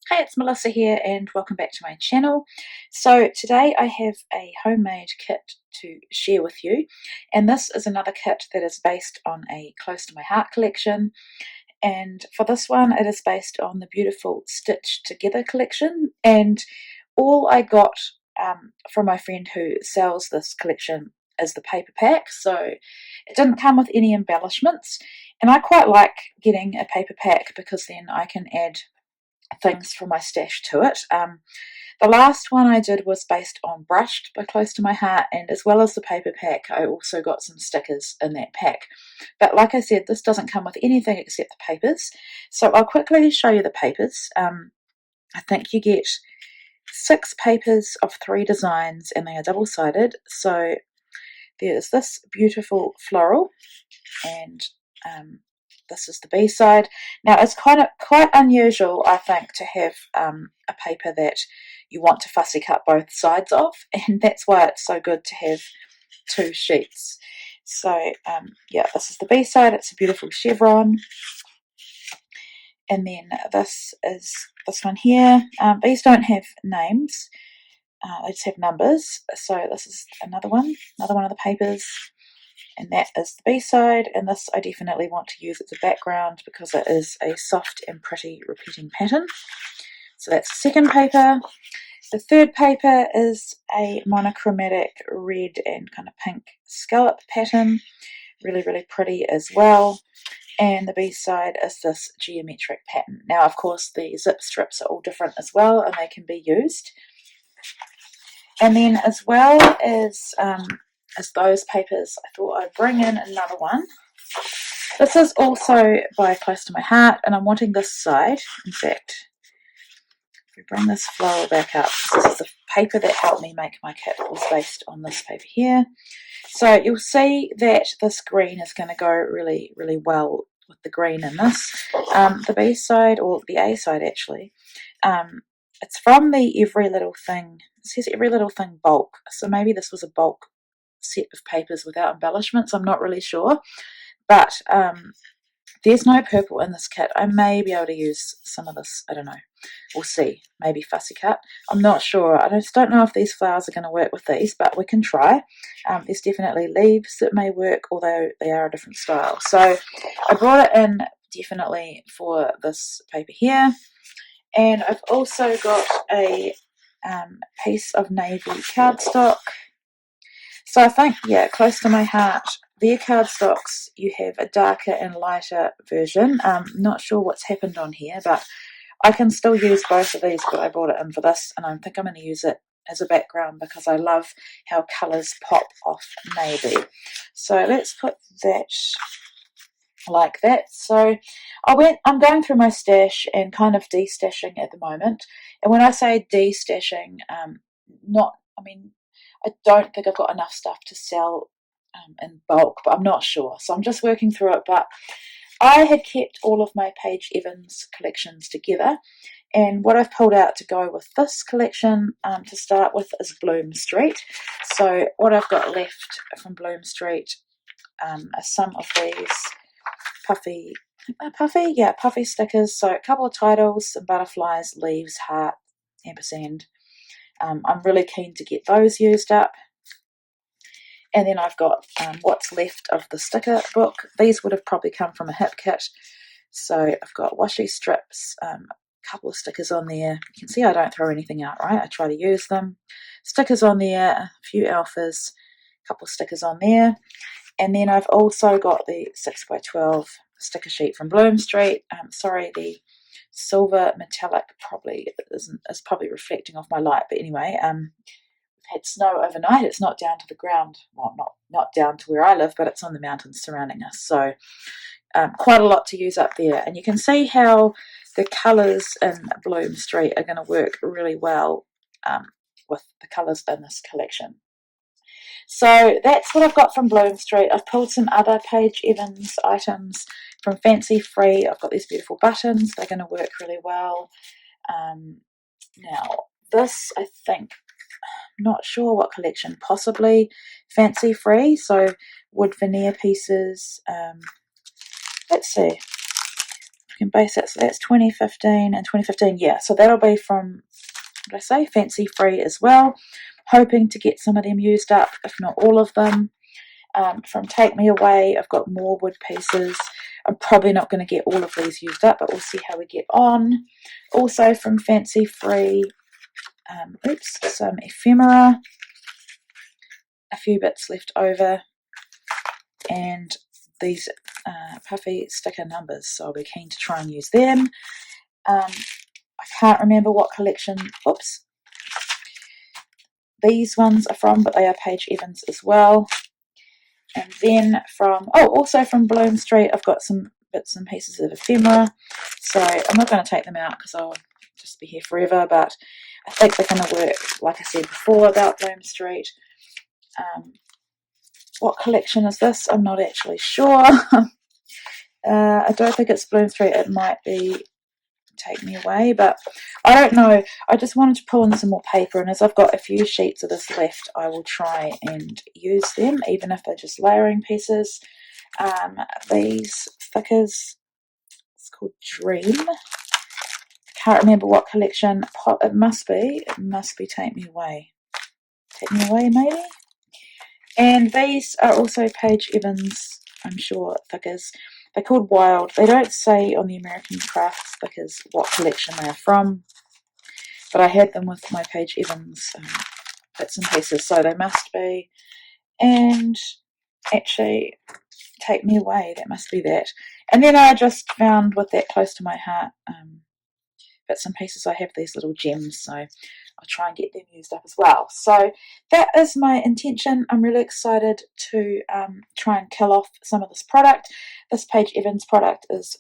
Hey, it's Melissa here and welcome back to my channel. So today I have a homemade kit to share with you, and this is another kit that is based on a Close to My Heart collection, and for this one it is based on the beautiful Stitch Together collection. And all I got from my friend who sells this collection is the paper pack, so it didn't come with any embellishments, and I quite like getting a paper pack because then I can add things from my stash to it. The last one I did was based on Brushed by Close to My Heart, and as well as the paper pack, I also got some stickers in that pack. But like I said, this doesn't come with anything except the papers, so I'll quickly show you the papers. I think you get 6 papers of 3 designs, and they are double-sided. So there's this beautiful floral, and this is the B side. Now it's quite unusual, I think, to have a paper that you want to fussy cut both sides of, and that's why it's so good to have 2 sheets. So yeah, this is the B side. It's a beautiful chevron, and then this is this one here. These don't have names; they just have numbers. So this is another one of the papers. And that is the B side, and this I definitely want to use as a background because it is a soft and pretty repeating pattern. So that's the second paper. The third paper is a monochromatic red and kind of pink scallop pattern, really, really pretty as well. And the B side is this geometric pattern. Now, of course, the zip strips are all different as well, and they can be used. And then as well as those papers, I thought I'd bring in another one. This is also by Close to My Heart, and I'm wanting this side. In fact, if we bring this floral back up, this is the paper that helped me make my kit. It was based on this paper here. So you'll see that this green is going to go really, really well with the green in this. The B side, or the A side actually, it's from the Every Little Thing. It says Every Little Thing bulk, so maybe this was a bulk set of papers without embellishments. I'm not really sure, but there's no purple in this kit. I may be able to use some of this. I don't know. We'll see. Maybe fussy cut. I'm not sure. I just don't know if these flowers are going to work with these, but we can try. There's definitely leaves that may work, although they are a different style. So I brought it in definitely for this paper here. And I've also got a piece of navy cardstock. So I think, yeah, Close to My Heart, their cardstocks, you have a darker and lighter version. Not sure what's happened on here, but I can still use both of these, but I brought it in for this, and I think I'm going to use it as a background because I love how colours pop off navy. So let's put that like that. So I'm going through my stash and kind of de-stashing at the moment. And when I say de-stashing, I don't think I've got enough stuff to sell in bulk, but I'm not sure. So I'm just working through it. But I had kept all of my Paige Evans collections together, and what I've pulled out to go with this collection to start with is Bloom Street. So what I've got left from Bloom Street are some of these puffy stickers. So a couple of titles, some butterflies, leaves, heart, ampersand. I'm really keen to get those used up. And then I've got what's left of the sticker book. These would have probably come from a hip kit. So I've got washi strips, a couple of stickers on there. You can see I don't throw anything out, right? I try to use them. Stickers on there, a few alphas, a couple of stickers on there. And then I've also got the 6x12 sticker sheet from Bloom Street. Sorry, the silver metallic is probably reflecting off my light, but anyway, we've had snow overnight. It's not down to the ground, well, not down to where I live, but it's on the mountains surrounding us. So quite a lot to use up there, and you can see how the colours in Bloom Street are going to work really well with the colours in this collection. So that's what I've got from Bloom Street. I've pulled some other Paige Evans items from Fancy Free. I've got these beautiful buttons. They're going to work really well. Now, this, I think, I'm not sure what collection, possibly Fancy Free. So wood veneer pieces. Let's see. can base it, so that's 2015 and 2015, yeah, so that'll be from, what did I say, Fancy Free as well. Hoping to get some of them used up, if not all of them. From Take Me Away, I've got more wood pieces. I'm probably not going to get all of these used up, but we'll see how we get on. Also from Fancy Free, some ephemera, a few bits left over, and these puffy sticker numbers, so I'll be keen to try and use them. I can't remember what collection, these ones are from, but they are Paige Evans as well. And then from, also from Bloom Street, I've got some bits and pieces of ephemera. So I'm not going to take them out because I'll just be here forever, but I think they're going to work, like I said before about Bloom Street. What collection is this? I'm not actually sure. I don't think it's Bloom Street. It might be Take Me Away, but I don't know. I just wanted to pull in some more paper, and as I've got a few sheets of this left, I will try and use them, even if they're just layering pieces. These thickers, it's called Dream. Can't remember what collection. It must be Take Me Away. Take Me Away, maybe? And these are also Paige Evans, I'm sure, thickers. They're called Wild. They don't say on the American Crafts thickers what collection they are from, but I had them with my Paige Evans bits and pieces, so they must be. And actually, Take Me Away, that must be that. And then I just found, with that close to my heart, bits and pieces, I have these little gems, so I'll try and get them used up as well. So that is my intention. I'm really excited to try and kill off some of this product. This Paige Evans product is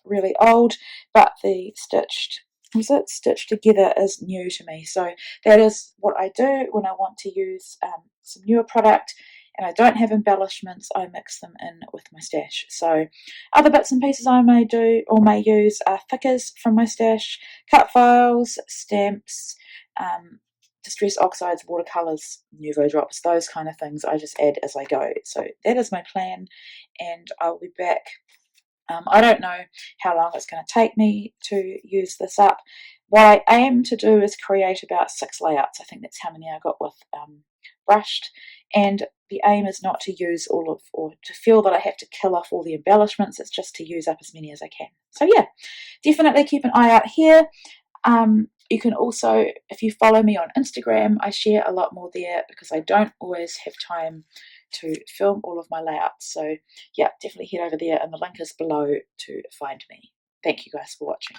really old, but the stitched together is new to me. So that is what I do when I want to use some newer product and I don't have embellishments. I mix them in with my stash. So other bits and pieces I may do or may use are thickers from my stash, cut files, stamps, distress oxides, watercolours, Nuvo drops, those kind of things I just add as I go. So that is my plan, and I'll be back. I don't know how long it's going to take me to use this up. What I aim to do is create about 6 layouts. I think that's how many I got with brushed, and the aim is not to use all of, or to feel that I have to kill off all the embellishments. It's just to use up as many as I can. So yeah, definitely keep an eye out here. You can also, if you follow me on Instagram, I share a lot more there because I don't always have time to film all of my layouts. So yeah, definitely head over there, and the link is below to find me. Thank you guys for watching.